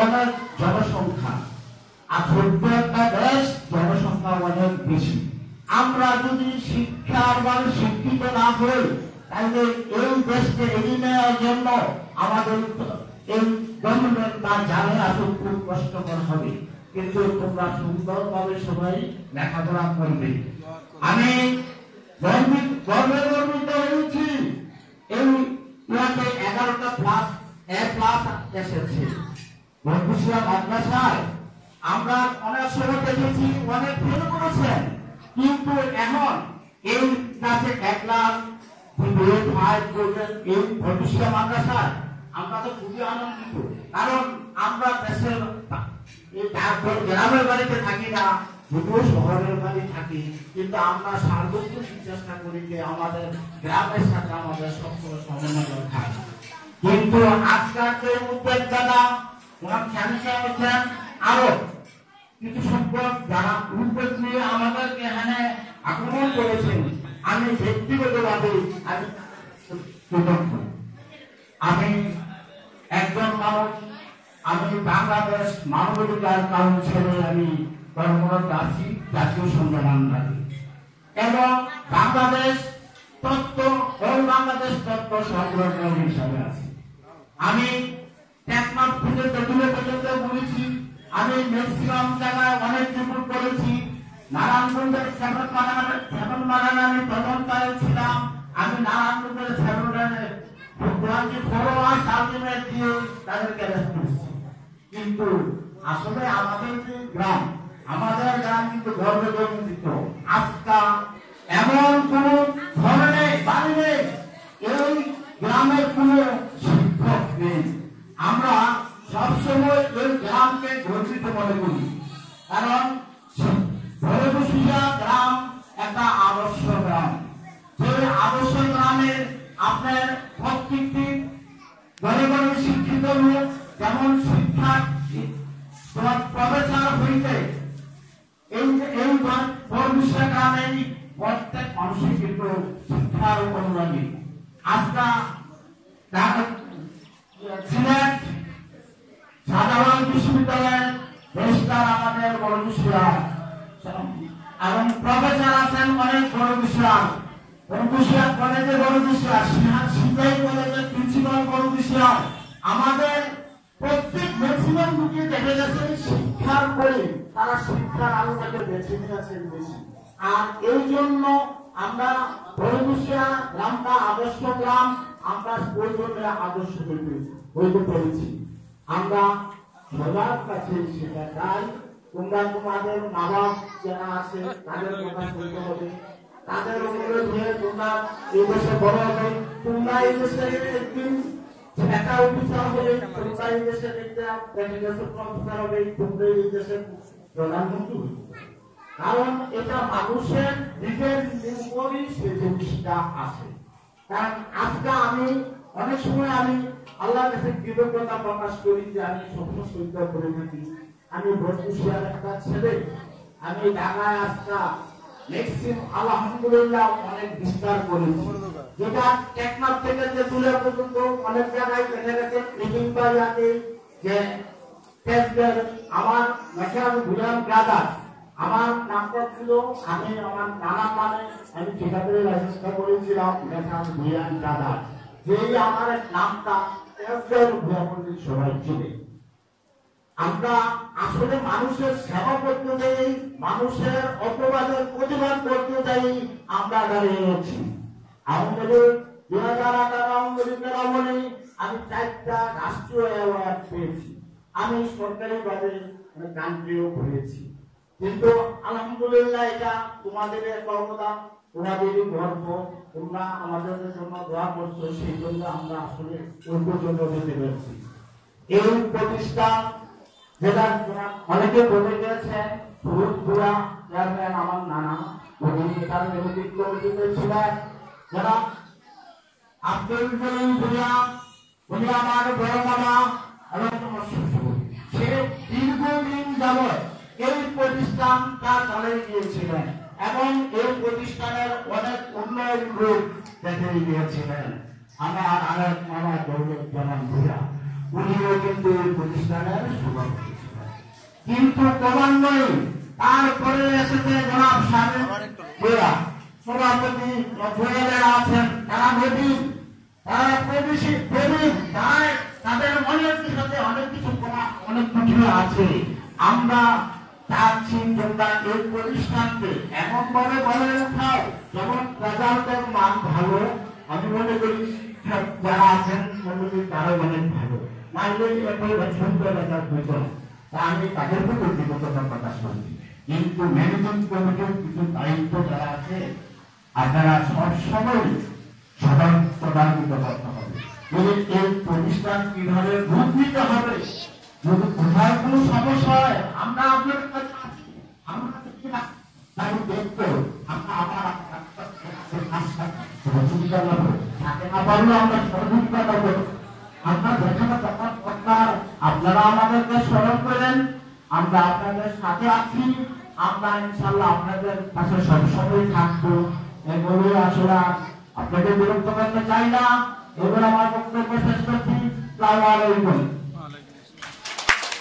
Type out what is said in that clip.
অনেক জনসংখ্যা, আর ছোট্ট একটা দেশ, জনসংখ্যা অনেক বেশি। আমরা যদি শিক্ষার মানে শিক্ষিত না হই, তাহলে এই দেশকে এগিয়ে নেওয়ার জন্য আমাদের এই গভর্নমেন্ট বা জানে আসলে খুব কষ্টকর হবে। কিন্তু তোমরা সুন্দরভাবে সবাই লেখাপড়া করবে। আমি গর্বিত হয়েছি এই ইয়াতে 11টা প্লাস এ প্লাস এসেছে বন্ধুরা মাদ্রাসায়। আমরা অনেক সময় দেখেছি অনেক ফেল করেছেন, কিন্তু এখন এই ক্লাসে 1 ক্লাস 5 করবেন এই বন্ধুরা মাদ্রাসায়। আমরা তো খুবই আনন্দিত, কারণ আমরা দেশের গ্রামের বাড়িতে থাকি না, যদিও শহরের বাড়ি থাকি, কিন্তু আমরা সার্বজনীন চেষ্টা করি যে আমাদের গ্রামের সাথে আমাদের সবসময় সমন্বয় রাখা। কিন্তু আজকাল যে উদ্যোক্তারা ওনার খেয়াল হচ্ছেন, আরো কিছু সংখ্যক যারা উদ্যোগ নিয়ে আমাদেরকে এখানে আক্রমণ করেছেন, আমি ব্যক্তিগতভাবে আমি একজন মানুষ, আমি বাংলাদেশ মানবাধিকার কাউন্সিলে আমি কর্মরত আছি, জাতীয় সম্মেলন রাখি, এবং বাংলাদেশ তত্ত্ব সংগ্রহ হিসাবে আছি। আমি টেকনাফ থেকে তেতুলে পর্যন্ত বলেছি, আমি ম্যাক্সিমাম জায়গায় অনেক রিপোর্ট করেছি। নারায়ণগঞ্জের 7 মারান আমি তদন্তায় ছিলাম। আমি নারায়ণগঞ্জের 7 ফলোয়ার সার্টিফিকেট দিয়ে তাদেরকে অ্যারেস্ট করেছি। কিন্তু আসলে আমাদের যে গ্রাম, আমাদের গ্রাম কিন্তু গর্বজনিত। আজকা এমন কোন ধরনের বাড়ি নেই, এই গ্রামের কোন শিক্ষক নেই। আমরা সবসময় এই গ্রামকে গর্বিত মনে করি, কারণ ভৈরবশিয়া গ্রাম একটা আদর্শ গ্রাম। যে আদর্শ গ্রামের আপনার প্রত্যেকটি ঘরে ঘরে শিক্ষিত লোক, যেমন শিক্ষা প্রফেসর হইতে এই ভৈরবশিয়া গ্রামের প্রত্যেক মানুষের কিন্তু শিক্ষার অনুরাগী। আজকা সিলেট সাধারণ বিশ্ববিদ্যালয়ের রেজিস্ট্রার আমাদের বড় বিষয়, এবং প্রফেসর আছেন অনেক বড় বিষয়, কলেজে বড় বিষয়, সিপাহী কলেজের প্রিন্সিপাল বড় বিষয়। আমাদের প্রত্যেক ম্যাক্সিমাম লোকে দেখা গেছে শিক্ষার পরে তারা শিক্ষার আলোটাকে বেছে নিয়েছেন বেশি। আর এই জন্য আমরা ভৈরবশিয়া গ্রামটা আদর্শ গ্রাম, আমরা ওই জন্য আদর্শ হইতে পেরেছি। আমরা সবার কাছে সেটা চাই, তোমরা তোমাদের মা বাপ যারা আছে তাদের কথা শুনতে হবে, তাদের অনুরোধ হয়ে তোমরা এই দেশে বড় হবে। তোমরা এই দেশে একদিন একটা অফিসার হবে, তোমরা এই দেশের একটা প্রফেসর হবে, তোমরা এই দেশের প্রধানমন্ত্রী হবে। কারণ এটা মানুষের নিজের উপরই সে জিনিসটা আছে। কারণ আজকে আমি অনেক সময় আমি আল্লাহর কাছে কৃতজ্ঞতা প্রকাশ করি যে আমি সবসময় সহ্য করে থাকি। আমি ভৈরবশিয়ার একটা ছেলে, আমি ঢাকায় আজকা ম্যাক্সিমাম আলহামদুলিল্লাহ অনেক বিস্তার করেছি, যেটা টেকনাফ থেকে যে দূরে পর্যন্ত অনেক জায়গায় দেখা গেছে মিটিং বা ইয়াতে যে আমার মেশাল গুলাম ব্রাদার, আমার নামটা ছিল, আমি আমার নানা মানে আমি ঠিকাদারি লাইসেন্সটা করেছিলাম মেশাল গুলাম ব্রাদার, যেই আমার নামটা সবাই ছিল। আমরা আসলে মানুষের সেবা করতে যাই, মানুষের অপবাদের প্রতিবাদ করতে যাই, আমরা দাঁড়িয়েছি। আওয়ামী লীগ 2018 আওয়ামী লীগের আমলে আমি 4টা রাষ্ট্রীয় অ্যাওয়ার্ড পেয়েছি, আমি সরকারিভাবে কান্ট্রিও পেয়েছি। কিন্তু আলহামদুলিল্লাহ এটা তোমাদের একটা অবদান, তোমাদেরই গর্ব, তোমরা আমাদের জন্য দোয়া করছো, সেই জন্য আমরা আসলে ওই পর্যন্ত যেতে পেরেছি। এই প্রতিষ্ঠান যেটা অনেকে বলে গেছেন, ফুরুতপুরা চেয়ারম্যান আমার নানা, উনি এটার নেতৃত্ব দিয়েছিলেন। যারা আব্দুল জলিল ভুঁইয়া, উনি আমার বড় মামা এবং সে দীর্ঘদিন যাবৎ এই প্রতিষ্ঠানটা চালিয়ে গিয়েছিলেন এবং এই প্রতিষ্ঠানের অনেক উন্নয়ন রূপ দেখে গিয়েছিলেন আমার আরেক মামা দৌলতুজ্জামান ভুঁইয়া। উনিও কিন্তু এই প্রতিষ্ঠানের সভাপতি ছিলেন। কিন্তু ক্রমান্বয়ে তারপরে এসেছে জনাব সাহেব সভাপতি যারা আছেন তারা নবীন, তারা প্রেমিক, তাদের মনের সাথে অনেক কিছু আছে। আমরা চাচ্ছি তোমরা এই প্রতিষ্ঠানকে এমন ভাবে গড়ে ওঠাও যেমন রেজাল্টের মান ভালো। আমি মনে করি যারা আছেন তারা অনেক ভালো, নাইলে একেবারে সুন্দর রেজাল্ট হইত না। তা আমি তাদের প্রতি কৃতজ্ঞতা প্রকাশ করছি। কিন্তু ম্যানেজিং কমিটির কিছু দায়িত্ব যারা আছে আপনারা সবসময় সতর্কতা করতে হবে। এই প্রতিষ্ঠান কিভাবে রূপ নিতে হবে, যদি কোথায় কোনো সমস্যা হয় আমরা আপনার কাছে আছি, আমরা তাই দেখবো। আমরা আবার সহযোগিতা নেবো, তাকে না পারলেও আমরা সহযোগিতা নেবো। আমরা যেখানে দরকার আপনারা আমাদেরকে স্মরণ করেন, আমরা আপনাদের সাথে আছি। আমরা ইনশাল্লাহ আপনাদের পাশে সবসময় থাকবো। এগুলো আসলে আপনাকে বিরক্ত করতে চাই না। এগুলো আমার বক্তব্য শেষ করছি। আসসালামু আলাইকুম।